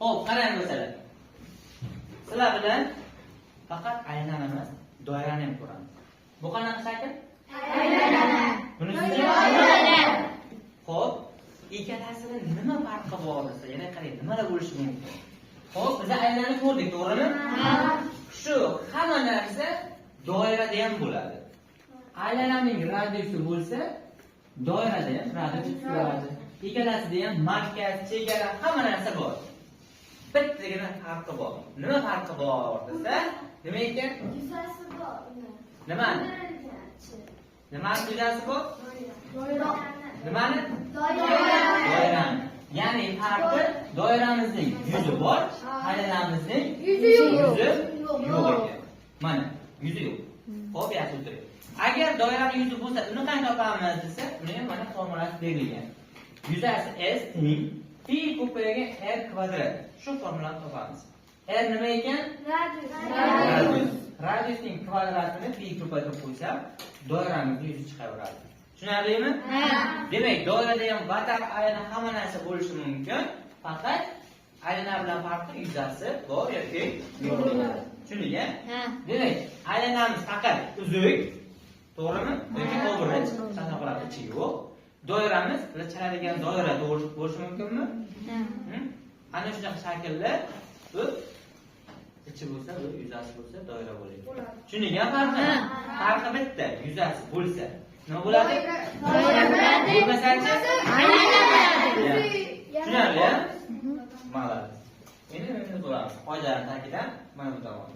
Xo'p, qarang masalan. Sizlar bilan faqat aylanma emas, doirani ham ko'ramiz. Bu qanaqa shakl? Aylana. Buni Aylana. Xo'p, ikkalasida nima farqi bor desa, yana qarang, nimalar bo'lishi mumkin? Xo'p, biz aylanani ko'rdik, to'g'rimi? Shu hamma narsa doirada ham bo'ladi. Aylananing radiusi bo'lsa, doirada ham radius bo'ladi. Ikkalasida ham markaz, chegara, hamma narsa bor. Bittagina farqi bor. Nima farqi bor desa, nima ekan? Yuzasi bor. Nimani? Nimani yuzasi bor? Nimani? Doirani. Ya'ni farqi doiramizning yuzi bor, aylanamizning Yuzi yo'q. yo'q ekan. Mana, yuzi yo'q. Xo'p, yaxshi o'tiring. Agar doiraning yuzi bo'lsa, uni qanday topamiz desa, uni ham mana formulasi berilgan. Yuzasi s teng pi ko'paygan r kvadrat. Shu formulani topamiz. R nima ekan? Radius. Radiusning kvadratini pi ko'paytirib qo'ysam, doiramizning yuzi chiqaveradi. Tushunarlimi? Demak, doirada ham bataq aylana hamma narsa bo'lishi mumkin, faqat aylana bilan farqi yuzasi bor yoki yo'q. Tushundingmi? Demak, aylanamiz faqat uzuk, to'g'rimi? Yoki obraj, sanoqlar ichi yo'q. Doiramiz chaladigan doira bo'lishi mumkinmi? Ana shunaqa shaklda bu ichi bo'lsa, bu yuzasi bo'lsa, doira bo'ladi. Tushundingmi farqi? Farqi bitta, yuzasi bo'lsa nima bo'ladi? Doira bo'ladi. Bo'lmasa-chi? Aylana bo'ladi. Tushunarli? Malol. Endi ko'ramiz. Qoidalarni ta'kidlab mana bu tomon.